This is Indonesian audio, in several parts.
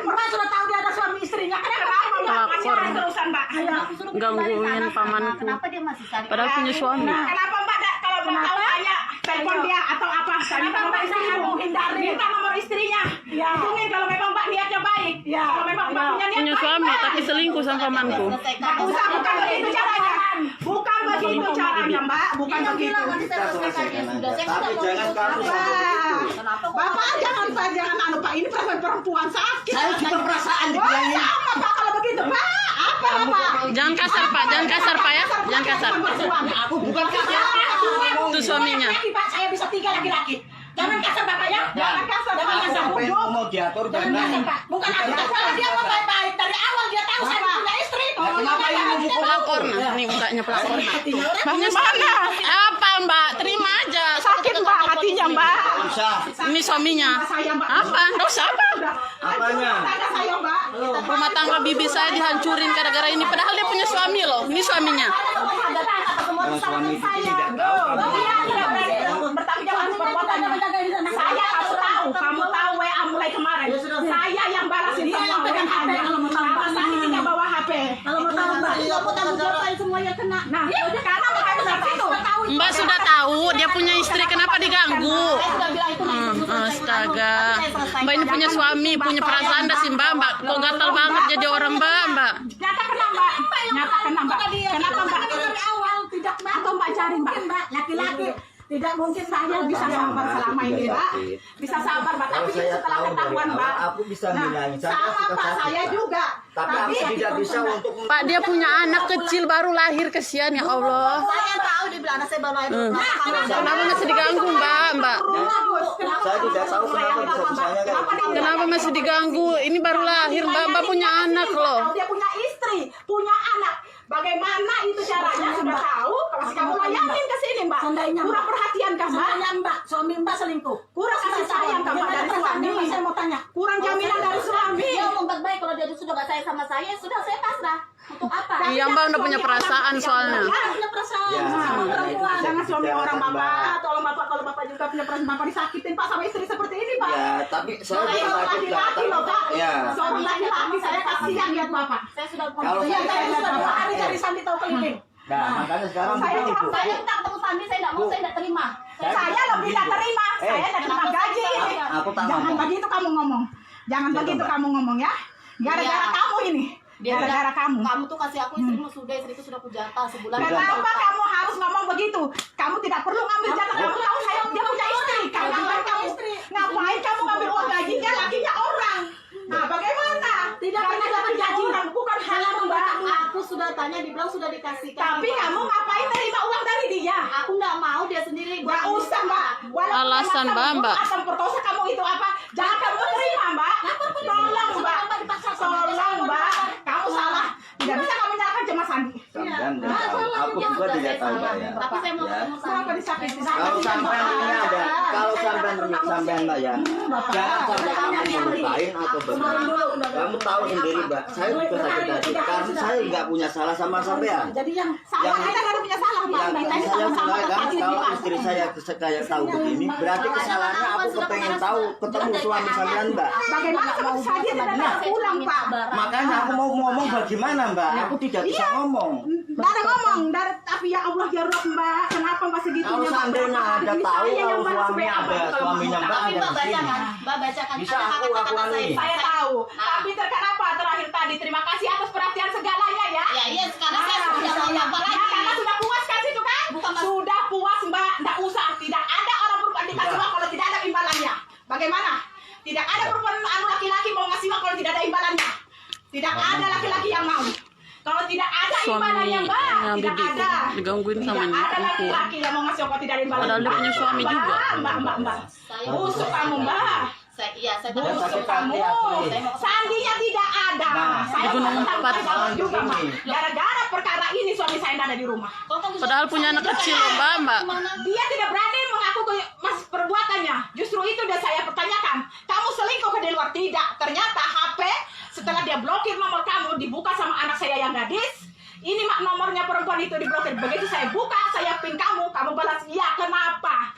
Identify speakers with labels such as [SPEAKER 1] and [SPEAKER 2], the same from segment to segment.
[SPEAKER 1] Mbak sudah tahu dia ada suami istrinya. Kenapa Mbak masih ada terusan Mbak?
[SPEAKER 2] Gangguin pamanku.
[SPEAKER 3] Kenapa dia masih cari?
[SPEAKER 2] Padahal punya suami.
[SPEAKER 1] Kenapa Mbak kalau Mbak tahu saya telepon dia atau apa? Saya minta nomor istrinya, minta nomor istrinya. Hubungin kalau memang Mbak niatnya baik. Kalau memang Mbak punya niat
[SPEAKER 2] Punya
[SPEAKER 1] baik,
[SPEAKER 2] suami
[SPEAKER 1] Mbak.
[SPEAKER 2] tapi selingkuh sama pamanku.
[SPEAKER 1] Nggak usah, bukan begitu caranya. Bukan begitu caranya Mbak, bukan begitu.
[SPEAKER 3] Nanti saya selesaikan ya sudah. Saya
[SPEAKER 4] Tapi
[SPEAKER 3] sudah
[SPEAKER 4] jangan kamu sampai begitu.
[SPEAKER 3] Kenapa?
[SPEAKER 1] Bapak jangan anu Pak, ini perempuan sakit.
[SPEAKER 4] Saya juga perasaan dibilangin.
[SPEAKER 1] Sama Pak kalau begitu Pak. Apa Pak?
[SPEAKER 2] Jangan kasar Pak, jangan kasar Pak ya. Jangan kasar.
[SPEAKER 4] Aku bukan kasar.
[SPEAKER 2] Itu suaminya.
[SPEAKER 1] Pak, saya bisa 3 laki-laki. Jangan kasar Bapak ya. Jangan kasar. Jangan
[SPEAKER 4] Aku
[SPEAKER 1] kasar.
[SPEAKER 4] sampai mau diatur
[SPEAKER 1] Jangan
[SPEAKER 4] karena
[SPEAKER 1] kasar Pak. Bukan aku kasar. Dia mau baik-baik dari awal dia tahu saya punya istri.
[SPEAKER 4] kenapa ini memukul
[SPEAKER 2] Pelakor nah, ini mukanya pelakor.
[SPEAKER 1] Punya mana?
[SPEAKER 2] Apa Mbak? Terima aja.
[SPEAKER 1] Sakit Mbak hatinya Mbak.
[SPEAKER 4] usah.
[SPEAKER 2] Ini suaminya.
[SPEAKER 1] Saya Mbak.
[SPEAKER 2] Apa? Dosa apa?
[SPEAKER 4] Apanya?
[SPEAKER 1] Tanya saya Mbak.
[SPEAKER 2] Rumah tangga bibi saya dihancurin gara-gara ini. Padahal dia punya suami loh. Ini suaminya.
[SPEAKER 4] Kalau suami itu tidak tahu.
[SPEAKER 1] Dia tidak berani bertanggung jawab atas perbuatannya. Saya kamu tahu WA mulai kemarin. Saya yang balasin semua WA-nya. Karena saya tidak bawa HP.
[SPEAKER 3] Kalau mau tahu Mbak, aku tanggung jawab semuanya kena.
[SPEAKER 1] Nah, karena bukan seperti itu.
[SPEAKER 2] Mbak sudah tahu dia punya istri, kenapa diganggu?
[SPEAKER 3] Saya sudah bilang itu
[SPEAKER 2] Astaga. Mbak ini punya suami, punya perasaan dah sih Mbak. Mbak kok gatal banget jadi orang Mbak.
[SPEAKER 1] Nyata kena Mbak. Nyata kena Mbak. Kenapa Mbak?
[SPEAKER 3] dari awal tidak
[SPEAKER 1] Atau Mbak cari Mbak. Laki-laki. Tidak mungkin saya bisa sabar selama ini Mbak. Bisa sabar Mbak.
[SPEAKER 4] Kalau
[SPEAKER 1] Tapi
[SPEAKER 4] saya
[SPEAKER 1] setelah
[SPEAKER 4] tahu
[SPEAKER 1] ketahuan
[SPEAKER 4] dari
[SPEAKER 1] Mbak.
[SPEAKER 4] awal, aku bisa bilangin. Saya
[SPEAKER 1] Sama
[SPEAKER 4] suka
[SPEAKER 1] Pak,
[SPEAKER 4] sakit,
[SPEAKER 1] saya
[SPEAKER 4] Pak.
[SPEAKER 1] juga.
[SPEAKER 4] Tapi aku tidak bisa untuk
[SPEAKER 2] Pak dia punya anak kecil baru lahir, kesian ya Allah.
[SPEAKER 3] Saya tahu dia bilang anak saya baru lahir.
[SPEAKER 2] Kenapa masih diganggu Mbak?
[SPEAKER 4] saya tidak tahu kenapa bisa-bisanya kayak gitu.
[SPEAKER 2] Kenapa masih diganggu? Ini baru lahir Mbak punya anak loh.
[SPEAKER 1] Dia punya istri, punya anak. Bagaimana itu caranya sudah tahu? Masih kamu layanin ke sini Mbak. Kurang perhatian kah Mbak?
[SPEAKER 3] Mbak, suami Mbak selingkuh.
[SPEAKER 1] Kurang kasih sayang kah Mbak dari suami?
[SPEAKER 3] Saya mau tanya.
[SPEAKER 1] Kurang jaminan dari suami.
[SPEAKER 3] Dia ngomong baik-baik kalau dia sudah gak sayang sama saya, sudah saya pasrah. Untuk apa?
[SPEAKER 2] Iya Mbak udah punya perasaan soalnya.
[SPEAKER 3] Punya perasaan
[SPEAKER 4] Ya,
[SPEAKER 3] sama perempuan.
[SPEAKER 1] Jangan suami
[SPEAKER 4] Jangan,
[SPEAKER 1] orang
[SPEAKER 4] Mbak.
[SPEAKER 1] Bapak. Tolong Bapak, kalau Bapak juga punya perasaan Bapak disakitin Pak sama istri seperti ini Pak.
[SPEAKER 4] Ya, tapi saya
[SPEAKER 1] Saya
[SPEAKER 4] juga
[SPEAKER 1] seorang
[SPEAKER 4] sakit Kak.
[SPEAKER 1] laki-laki loh Pak.
[SPEAKER 4] Ya.
[SPEAKER 1] Seorang laki-laki saya kasihan lihat Bapak.
[SPEAKER 3] Saya sudah
[SPEAKER 4] Kalau
[SPEAKER 1] Iya,
[SPEAKER 4] saya-
[SPEAKER 1] saya sudah 2 hari cari Sandi tahu keliling.
[SPEAKER 4] Nah, makanya sekarang
[SPEAKER 1] Saya
[SPEAKER 4] begini, Bu.
[SPEAKER 3] saya minta ketemu Sandi, saya tidak mau, saya tidak terima.
[SPEAKER 1] Saya lebih tidak terima. Saya tidak terima gaji ini.
[SPEAKER 4] Aku tak
[SPEAKER 1] Jangan
[SPEAKER 4] ngomong.
[SPEAKER 1] begitu kamu ngomong. Jangan
[SPEAKER 4] Iya,
[SPEAKER 1] begitu
[SPEAKER 4] Mbak.
[SPEAKER 1] kamu ngomong ya. Gara-gara
[SPEAKER 3] Iya.
[SPEAKER 1] kamu ini.
[SPEAKER 3] Dia
[SPEAKER 1] Gara-gara kamu.
[SPEAKER 3] Kamu tuh kasih aku istrimu sudah, istriku sudah kujata sebulan.
[SPEAKER 1] Kenapa kamu harus ngomong begitu? Kamu tidak perlu ngambil jatah. Kamu tahu saya dia punya istri. Ngapain kamu? Ngapain kamu ngambil uang gajinya? Lakinya orang. Nah, bagaimana?
[SPEAKER 3] Tidak
[SPEAKER 1] Karena
[SPEAKER 3] pernah dapat
[SPEAKER 1] gaji
[SPEAKER 3] gaji.
[SPEAKER 1] orang bukan halal Mbak.
[SPEAKER 3] Aku sudah tanya, dibilang sudah dikasihkan.
[SPEAKER 1] Tapi kamu ngapain terima uang dari dia?
[SPEAKER 3] Aku nggak mau, dia sendiri.
[SPEAKER 1] Gak usah Mbak. Walaupun
[SPEAKER 2] Alasan,
[SPEAKER 1] memang
[SPEAKER 2] Mbak.
[SPEAKER 1] kamu asam perkosa kamu itu apa? Jangan kamu terima Mbak. Tolong Mbak. Tolong Mbak. Kamu salah. Tidak bisa kamu nyalakan cuma Sandi.
[SPEAKER 4] Sampean tidak tahu. Aku juga tidak tahu Mbak ya.
[SPEAKER 3] Tapi saya mau
[SPEAKER 4] Ya.
[SPEAKER 3] ketemu Sandi.
[SPEAKER 1] Kenapa disakiti?
[SPEAKER 4] Kalau sampean ini ada, kalau sampean Mbak ya, jangan sampai kamu melupain atau bagaimana. Kamu tahu sendiri Mbak, saya juga sakit hati karena saya nggak punya salah sama sampean.
[SPEAKER 1] Jadi yang salah kita nggak punya salah Mbak.
[SPEAKER 4] Yang
[SPEAKER 1] Kita ini
[SPEAKER 4] saya
[SPEAKER 1] sama-sama
[SPEAKER 4] bilang kan,
[SPEAKER 1] terkait
[SPEAKER 4] kalau
[SPEAKER 1] Pak.
[SPEAKER 4] istri saya kayak tahu begini, berarti kesalahannya aku kepengen tahu ketemu suami sampean Mbak.
[SPEAKER 1] Bagaimana kalau saya tidak datang pulang Pak?
[SPEAKER 4] Makanya aku mau ngomong bagaimana Mbak, aku tidak bisa ngomong.
[SPEAKER 1] Dari ngomong, dari tapi ya Allah ya Rob Mbak, kenapa Mbak segitunya
[SPEAKER 4] Kalau
[SPEAKER 1] Mbak?
[SPEAKER 4] seandainya ada
[SPEAKER 1] Ini
[SPEAKER 4] tahu
[SPEAKER 1] saya yang
[SPEAKER 4] kalau
[SPEAKER 1] balas
[SPEAKER 4] suami
[SPEAKER 1] WA,
[SPEAKER 4] ada,
[SPEAKER 1] Mbak, kalau
[SPEAKER 4] suaminya
[SPEAKER 1] mau
[SPEAKER 4] Mbak
[SPEAKER 1] tahu.
[SPEAKER 4] ada di
[SPEAKER 3] Mbak
[SPEAKER 4] sini.
[SPEAKER 3] bacakan, Mbak bacakan.
[SPEAKER 4] Bisa
[SPEAKER 3] Ada
[SPEAKER 4] aku
[SPEAKER 3] kata-kata
[SPEAKER 4] anu.
[SPEAKER 1] Saya tahu, tapi kenapa terakhir tadi terima kasih atas perhatian segalanya ya.
[SPEAKER 3] Ya iya, sekarang saya sudah mau apa lagi?
[SPEAKER 1] Ya, karena sudah puas kan situ kan?
[SPEAKER 3] Bukan, Mas.
[SPEAKER 1] Sudah puas Mbak, tidak usah. Tidak ada orang perempuan dikasih uang kalau tidak ada imbalannya. Bagaimana? Tidak ada perempuan anu laki-laki mau ngasih uang kalau tidak ada imbalannya. Tidak ada laki-laki yang mau. Kalau tidak ada imbalannya Mbak,
[SPEAKER 2] Suaminya
[SPEAKER 1] tidak
[SPEAKER 2] bibi
[SPEAKER 1] ada.
[SPEAKER 2] digangguin sama
[SPEAKER 1] Tidak ada
[SPEAKER 2] ibuku.
[SPEAKER 1] laki-laki yang mau ngasih uang kalau tidak ada imbalannya.
[SPEAKER 2] Padahal dia punya suami
[SPEAKER 1] Mbak,
[SPEAKER 2] juga.
[SPEAKER 1] Mbak.
[SPEAKER 3] Saya
[SPEAKER 1] Busuk kamu Mbak.
[SPEAKER 3] Iya, saya tahu.
[SPEAKER 1] Busuk
[SPEAKER 4] sakit
[SPEAKER 1] kamu.
[SPEAKER 4] hati asli.
[SPEAKER 3] Saya mau
[SPEAKER 1] Sandinya tidak ada.
[SPEAKER 4] Nah,
[SPEAKER 1] Saya
[SPEAKER 2] di Gunung
[SPEAKER 1] mau
[SPEAKER 2] Empat.
[SPEAKER 1] tahu juga Mbak.
[SPEAKER 4] Begini.
[SPEAKER 1] Gara-gara perkara ini suami saya tidak ada di rumah.
[SPEAKER 2] Padahal punya anak kecil loh Mbak.
[SPEAKER 1] Dia tidak berani mengaku ke mas perbuatannya. Justru itu udah saya pertanyakan. Kamu selingkuh ke di luar? Tidak. Ternyata HP setelah dia blokir nomor kamu dibuka sama anak saya yang gadis. Ini mak nomornya perempuan itu diblokir. Begitu saya buka, saya pin kamu balas iya. Kenapa?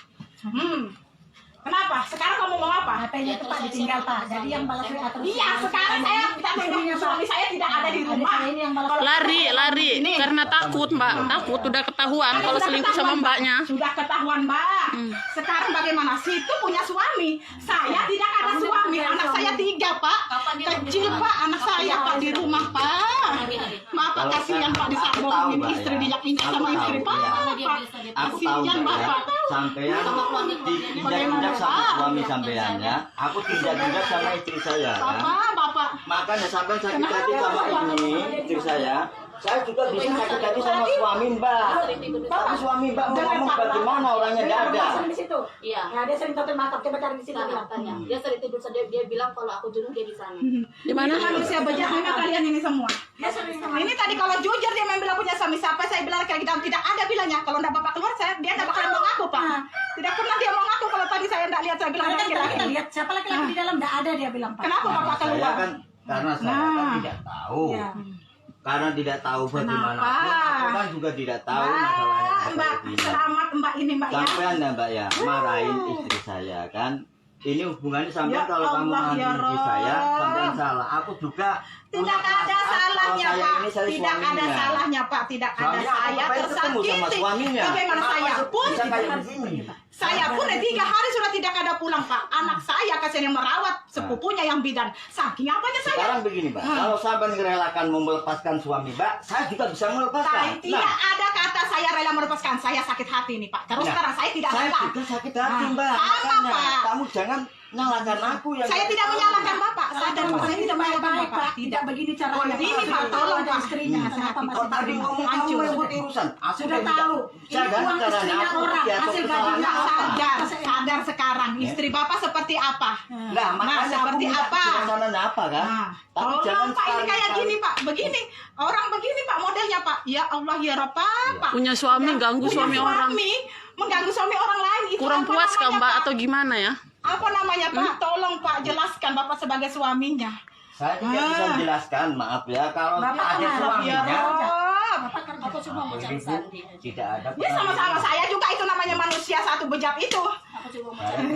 [SPEAKER 1] Kenapa? Sekarang kamu mau apa?
[SPEAKER 5] HP-nya itu Pak ditinggal Pak. Jadi yang balas WA terus.
[SPEAKER 1] Iya, sekarang saya minta suami saya tidak ada di rumah.
[SPEAKER 5] Ini yang balas
[SPEAKER 2] Lari karena takut Mbak, takut udah ketahuan kalau selingkuh sama mbaknya.
[SPEAKER 1] Sudah ketahuan Mbak. Sekarang bagaimana? Situ punya suami, saya tidak ada suami. Anak saya 3 Pak. Kecil Pak, anak saya Pak di rumah Pak. Bapak kasihan Pak disambungin istri diinjak sama istri Pak.
[SPEAKER 4] Aku tahu
[SPEAKER 1] Kasihan
[SPEAKER 4] Mbak ya,
[SPEAKER 1] Bapak.
[SPEAKER 4] sampean tidak sama suami sampean ya. Aku tidak sama istri saya kan.
[SPEAKER 1] Bapak.
[SPEAKER 4] Makanya sampean sakit hati sama ini istri saya. Saya juga bisa sakit hati sama suami Mbak. Tapi suami Mbak mau ngomong bagaimana orangnya nggak ada.
[SPEAKER 5] di situ.
[SPEAKER 3] Iya.
[SPEAKER 5] Ya dia sering total makeup, coba cari di situ.
[SPEAKER 3] Tanya. Dia sering tidur dia bilang kalau aku jenuh dia di sana.
[SPEAKER 2] Di mana?
[SPEAKER 1] Manusia bejat memang kalian ini semua.
[SPEAKER 5] Dia sering
[SPEAKER 1] Ini tadi kalau jujur dia bilang punya suami siapa, saya bilang kayak gitu tidak ada bilangnya. Kalau enggak Bapak keluar dia enggak bakal mau ngaku Pak. Tidak pernah dia mau ngaku kalau tadi saya enggak lihat, saya bilang
[SPEAKER 5] kita
[SPEAKER 1] laki-laki.
[SPEAKER 5] lihat siapa laki-laki di dalam enggak ada dia bilang Pak.
[SPEAKER 1] Kenapa Bapak
[SPEAKER 4] Saya
[SPEAKER 1] keluar?
[SPEAKER 4] kan karena saya kan tidak tahu.
[SPEAKER 5] Iya.
[SPEAKER 4] Karena tidak tahu bagaimana
[SPEAKER 1] Kenapa?
[SPEAKER 4] aku kan juga tidak tahu masalahnya
[SPEAKER 1] Mbak,
[SPEAKER 4] seperti ini.
[SPEAKER 1] selamat Mbak ini Mbak ya.
[SPEAKER 4] Sampean ya Mbak ya, marahin istri saya kan. Ini hubungannya sampean
[SPEAKER 1] Ya
[SPEAKER 4] kalau kamu
[SPEAKER 1] Allah,
[SPEAKER 4] marahin
[SPEAKER 1] ya
[SPEAKER 4] istri saya,
[SPEAKER 1] Rob.
[SPEAKER 4] sampean salah. Aku juga
[SPEAKER 1] Tidak
[SPEAKER 4] punya
[SPEAKER 1] ada
[SPEAKER 4] perasaan
[SPEAKER 1] salahnya
[SPEAKER 4] kalau saya
[SPEAKER 1] Pak.
[SPEAKER 4] ini saya
[SPEAKER 1] Tidak ada
[SPEAKER 4] suaminya.
[SPEAKER 1] salahnya Pak. Tidak ada.
[SPEAKER 4] Suaminya aku
[SPEAKER 1] Saya
[SPEAKER 4] pengen ketemu sama
[SPEAKER 1] tersakiti.
[SPEAKER 4] suaminya.
[SPEAKER 1] Bagaimana
[SPEAKER 4] Kenapa
[SPEAKER 1] saya pun
[SPEAKER 4] bisa kayak begini?
[SPEAKER 1] Saya pun 3 hari sudah tidak ada pulang Pak. Anak saya kasihan yang merawat sepupunya yang bidan. Saking apanya saya.
[SPEAKER 4] Sekarang begini Mbak, kalau sampean merelakan melepaskan suami Mbak, saya juga bisa melepaskan.
[SPEAKER 1] Tidak ada kata saya rela melepaskan. Saya sakit hati nih Pak. Terus
[SPEAKER 4] Nah,
[SPEAKER 1] sekarang saya tidak
[SPEAKER 4] saya
[SPEAKER 1] rela.
[SPEAKER 4] juga sakit hati Mbak.
[SPEAKER 1] Sama
[SPEAKER 4] Makanya
[SPEAKER 1] Pak.
[SPEAKER 4] kamu jangan nyalakan aku yang
[SPEAKER 1] Saya tidak menyalahkan Bapak. Sadar Pak. Saya tidak menyalahkan
[SPEAKER 5] baik
[SPEAKER 1] Bapak.
[SPEAKER 5] Pak. Tidak begini caranya.
[SPEAKER 1] Ini Pak, tolong Pak.
[SPEAKER 5] Istrinya. Kenapa
[SPEAKER 1] Sakit.
[SPEAKER 5] masih
[SPEAKER 4] Kalau tadi ngomong kamu
[SPEAKER 1] Hancur.
[SPEAKER 4] merebut urusan, aku
[SPEAKER 5] Sudah
[SPEAKER 4] tidak-
[SPEAKER 5] tahu.
[SPEAKER 4] Saya
[SPEAKER 5] Ini
[SPEAKER 4] dan
[SPEAKER 5] uang
[SPEAKER 4] caranya
[SPEAKER 5] istrinya
[SPEAKER 4] aku
[SPEAKER 5] orang,
[SPEAKER 4] jatuh
[SPEAKER 5] hasil
[SPEAKER 4] kesalahan
[SPEAKER 5] gajinya
[SPEAKER 4] apa?
[SPEAKER 1] Sadar sekarang. Istri Bapak seperti apa?
[SPEAKER 4] Nah, makanya
[SPEAKER 1] seperti
[SPEAKER 4] aku minta
[SPEAKER 1] apa?
[SPEAKER 4] kebijaksanaan apa kan?
[SPEAKER 1] Nah,
[SPEAKER 4] Tapi jangan
[SPEAKER 1] tolong Pak ini kayak
[SPEAKER 4] sekali-kali-
[SPEAKER 1] gini Pak, begini orang begini Pak modelnya Pak. Ya Allah ya Rob Pak.
[SPEAKER 2] Punya suami ganggu
[SPEAKER 1] Punya
[SPEAKER 2] suami orang.
[SPEAKER 1] mengganggu suami orang lain. Itu
[SPEAKER 2] Kurang
[SPEAKER 1] apa
[SPEAKER 2] puas kah
[SPEAKER 1] namanya,
[SPEAKER 2] Mbak
[SPEAKER 1] Pak?
[SPEAKER 2] atau gimana ya?
[SPEAKER 1] Apa namanya Pak? Tolong Pak jelaskan Bapak sebagai suaminya.
[SPEAKER 4] Saya tidak bisa jelaskan, maaf ya. Kalau
[SPEAKER 5] Bapak
[SPEAKER 4] ada
[SPEAKER 5] kenal,
[SPEAKER 4] suaminya,
[SPEAKER 1] Ya Rob.
[SPEAKER 5] Bapak kerja.
[SPEAKER 3] Aku cuma mau cari
[SPEAKER 4] Ibu,
[SPEAKER 3] Sandi.
[SPEAKER 4] tidak ada.
[SPEAKER 1] Ya sama-sama saya juga itu namanya manusia satu bejat itu.
[SPEAKER 3] Aku cuma mau cari.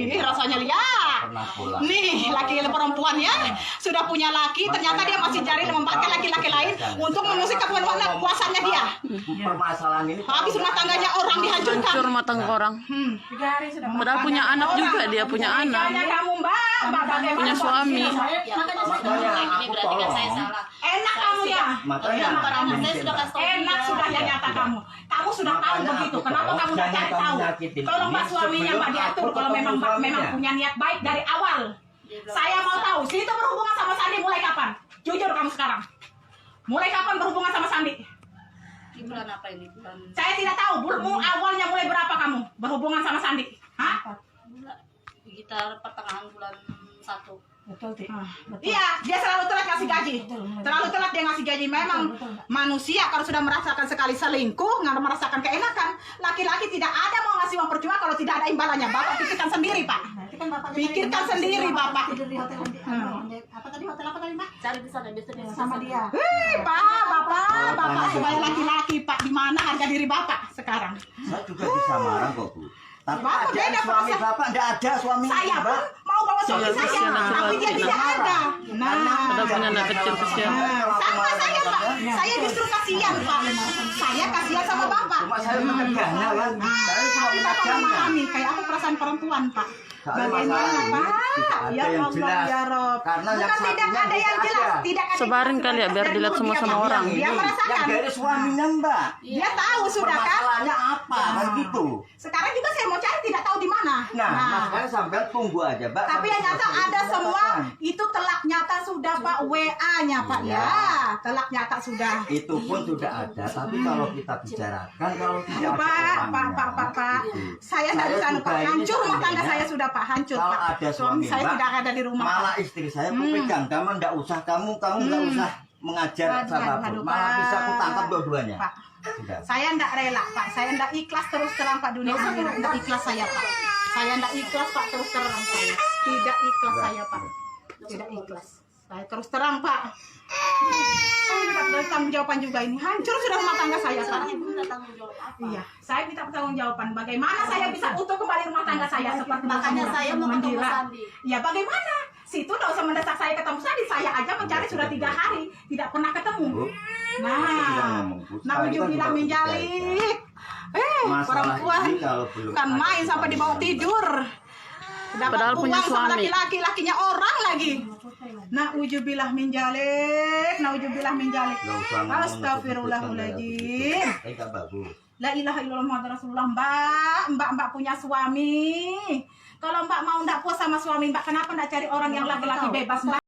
[SPEAKER 1] Ini rasanya lihat.
[SPEAKER 4] Pernah pulang.
[SPEAKER 1] Nih laki perempuan ya sudah punya laki, ternyata dia masih cari memanfaatkan laki-laki lain untuk mengusik kekuasanya dia.
[SPEAKER 4] Permasalahan ini.
[SPEAKER 1] Habis rumah tangganya orang dihancurkan.
[SPEAKER 2] Hancur rumah tangga orang.
[SPEAKER 5] 3 hari sudah Pak.
[SPEAKER 2] Padahal punya anak juga dia, punya anak.
[SPEAKER 1] Makanya kamu Mbak bagaimana
[SPEAKER 2] Punya suami.
[SPEAKER 4] Makanya
[SPEAKER 3] Ini
[SPEAKER 4] aku
[SPEAKER 3] berarti kan saya
[SPEAKER 4] tolong.
[SPEAKER 3] salah.
[SPEAKER 1] enak kamu ya.
[SPEAKER 4] Makanya
[SPEAKER 3] Karena saya sudah kasih tahu
[SPEAKER 1] Enak
[SPEAKER 3] dia.
[SPEAKER 1] sudah ya nyata kamu. Kamu sudah tahu
[SPEAKER 4] Makanya
[SPEAKER 1] begitu.
[SPEAKER 4] aku
[SPEAKER 1] Kenapa
[SPEAKER 4] tolong,
[SPEAKER 1] kamu tidak
[SPEAKER 4] jangan
[SPEAKER 1] cari
[SPEAKER 4] kamu
[SPEAKER 1] tahu?
[SPEAKER 4] nyakitin
[SPEAKER 1] Tolong
[SPEAKER 4] ini
[SPEAKER 1] Mbak suaminya
[SPEAKER 4] sebelum
[SPEAKER 1] Mbak diatur
[SPEAKER 4] aku
[SPEAKER 1] kalau memang
[SPEAKER 4] ketemu
[SPEAKER 1] memang
[SPEAKER 4] suaminya.
[SPEAKER 1] punya niat baik dari awal. Saya mau tahu, Situ berhubungan sama Sandi mulai kapan? Jujur kamu sekarang. Mulai kapan berhubungan sama Sandi?
[SPEAKER 3] Di bulan apa ini? Bulan
[SPEAKER 1] Saya tidak tahu. Awalnya mulai berapa kamu berhubungan sama Sandi? Hah?
[SPEAKER 3] sekitar pertengahan bulan 1.
[SPEAKER 5] Betul, Tik.
[SPEAKER 1] Iya, dia selalu telat ngasih gaji. Terlalu telat dia ngasih gaji. Memang manusia kalau sudah merasakan sekali selingkuh, nggak merasakan keenakan. Laki-laki tidak ada mau ngasih uang percuma kalau tidak ada imbalannya. Bapak pikirkan sendiri, Pak.
[SPEAKER 5] Nanti kan Bapak
[SPEAKER 1] Pikirkan sendiri, Bapak.
[SPEAKER 5] tidur di hotel apa tadi hotel apa tadi Mbak?
[SPEAKER 3] Cari di sana biasanya
[SPEAKER 5] Sama dia.
[SPEAKER 1] Pak, Bapak sebagai laki-laki, Pak, di mana harga diri Bapak sekarang?
[SPEAKER 4] Saya juga bisa marah kok Bu. Tapi
[SPEAKER 1] Bapak
[SPEAKER 4] ada
[SPEAKER 1] beda
[SPEAKER 4] suami
[SPEAKER 1] perasaan.
[SPEAKER 4] Bapak, tidak ada suami
[SPEAKER 1] Saya pun
[SPEAKER 4] Mbak.
[SPEAKER 1] mau bawa suami
[SPEAKER 2] Iya,
[SPEAKER 1] saya,
[SPEAKER 2] kasihan,
[SPEAKER 1] tapi dia
[SPEAKER 2] kasihan.
[SPEAKER 1] tidak ada. Nah,
[SPEAKER 2] Ada punya anak kecil, kasihan.
[SPEAKER 1] sama saya, Pak. Saya justru kasihan, Pak. Saya kasihan sama Bapak.
[SPEAKER 4] Cuma saya mencegahnya kan. Saya cuma
[SPEAKER 1] Tapi Bapak
[SPEAKER 4] mencegahnya.
[SPEAKER 1] memahami, kayak aku perasaan perempuan, Pak.
[SPEAKER 4] Soalnya
[SPEAKER 1] Bagaimana,
[SPEAKER 4] masalah ini
[SPEAKER 1] Pak?
[SPEAKER 4] tidak ada
[SPEAKER 1] Ya
[SPEAKER 4] yang
[SPEAKER 1] Allah,
[SPEAKER 4] jelas.
[SPEAKER 1] ya Rob.
[SPEAKER 4] Karena yang
[SPEAKER 1] Bukan tidak
[SPEAKER 4] satunya
[SPEAKER 1] ada yang
[SPEAKER 4] tidak
[SPEAKER 1] jelas,
[SPEAKER 4] ada.
[SPEAKER 1] tidak ada.
[SPEAKER 2] Sebarin kali ya, biar dilihat semua sama orang.
[SPEAKER 1] Dia
[SPEAKER 4] Yang
[SPEAKER 1] merasakan.
[SPEAKER 4] dari suaminya Mbak.
[SPEAKER 1] Dia tahu sudah kan?
[SPEAKER 4] Permasalahannya apa kan gitu.
[SPEAKER 1] Sekarang juga saya mau cari tidak tahu di mana.
[SPEAKER 4] Nah, makanya sampai tunggu aja, Mbak.
[SPEAKER 1] Tapi yang nyata
[SPEAKER 4] Sampai
[SPEAKER 1] ada
[SPEAKER 4] selesai
[SPEAKER 1] semua
[SPEAKER 4] dijelaskan.
[SPEAKER 1] itu telak nyata sudah Pak, WA-nya Pak
[SPEAKER 4] Iya.
[SPEAKER 1] ya. Telak nyata sudah.
[SPEAKER 4] Itu pun sudah ada, tapi kalau kita bicarakan kalau tidak ada
[SPEAKER 1] Pak. Saya tidak bisa
[SPEAKER 4] juga
[SPEAKER 1] Pak.
[SPEAKER 4] ini
[SPEAKER 1] Hancur rumah tangga
[SPEAKER 4] seandainya
[SPEAKER 1] saya sudah Pak, hancur
[SPEAKER 4] kalau
[SPEAKER 1] Pak.
[SPEAKER 4] ada
[SPEAKER 1] Suami saya
[SPEAKER 4] Mbak,
[SPEAKER 1] tidak ada di rumah.
[SPEAKER 4] malah
[SPEAKER 1] Pak.
[SPEAKER 4] istri saya aku pegang, kamu enggak usah kamu enggak usah mengajar
[SPEAKER 1] Aduh,
[SPEAKER 4] siapapun.
[SPEAKER 1] aduh,
[SPEAKER 4] Malah
[SPEAKER 1] Pak.
[SPEAKER 4] bisa aku tangkap dua-duanya.
[SPEAKER 1] Pak.
[SPEAKER 4] Sudah.
[SPEAKER 1] Saya tidak rela Pak. Saya tidak ikhlas terus terang Pak dunia akhirat. Tidak ikhlas saya Pak. Saya tidak ikhlas Pak terus terang saya. Tidak ikhlas saya Pak. Tidak ikhlas. Saya terus terang Pak. Saya minta pertanggungjawaban juga ini. Hancur sudah rumah tangga saya Pak.
[SPEAKER 3] Ibu minta tanggung jawab apa?
[SPEAKER 1] Iya, saya minta pertanggungjawaban. Bagaimana saya bisa utuh kembali rumah tangga saya seperti
[SPEAKER 3] Makanya
[SPEAKER 1] semula,
[SPEAKER 3] saya mau ketemu
[SPEAKER 1] menggila.
[SPEAKER 3] Sandi.
[SPEAKER 1] Ya bagaimana? Situ tidak usah mendesak saya ketemu Sandi. Saya aja mencari sudah 3 hari tidak pernah ketemu.
[SPEAKER 4] Bu,
[SPEAKER 1] Nah, naujubillah min dzalik.
[SPEAKER 4] masalah
[SPEAKER 1] Perempuan
[SPEAKER 4] ini kalau belum
[SPEAKER 1] kan
[SPEAKER 4] ada
[SPEAKER 1] main sampai dibawa tidur. Dapat
[SPEAKER 2] Padahal
[SPEAKER 1] uang
[SPEAKER 2] punya
[SPEAKER 1] sama
[SPEAKER 2] suami.
[SPEAKER 1] laki-laki, lakinya orang lagi. Naujubillah min dzalik, naujubillah min dzalik.
[SPEAKER 4] Nggak usah ngomong
[SPEAKER 1] Astagfirullahaladzim.
[SPEAKER 4] enggak bagus.
[SPEAKER 1] La ilaha illallah Muhammad Rasulullah. Mbak punya suami. Kalau Mbak mau ndak puas sama suami Mbak, kenapa ndak cari orang yang laki-laki bebas Mbak?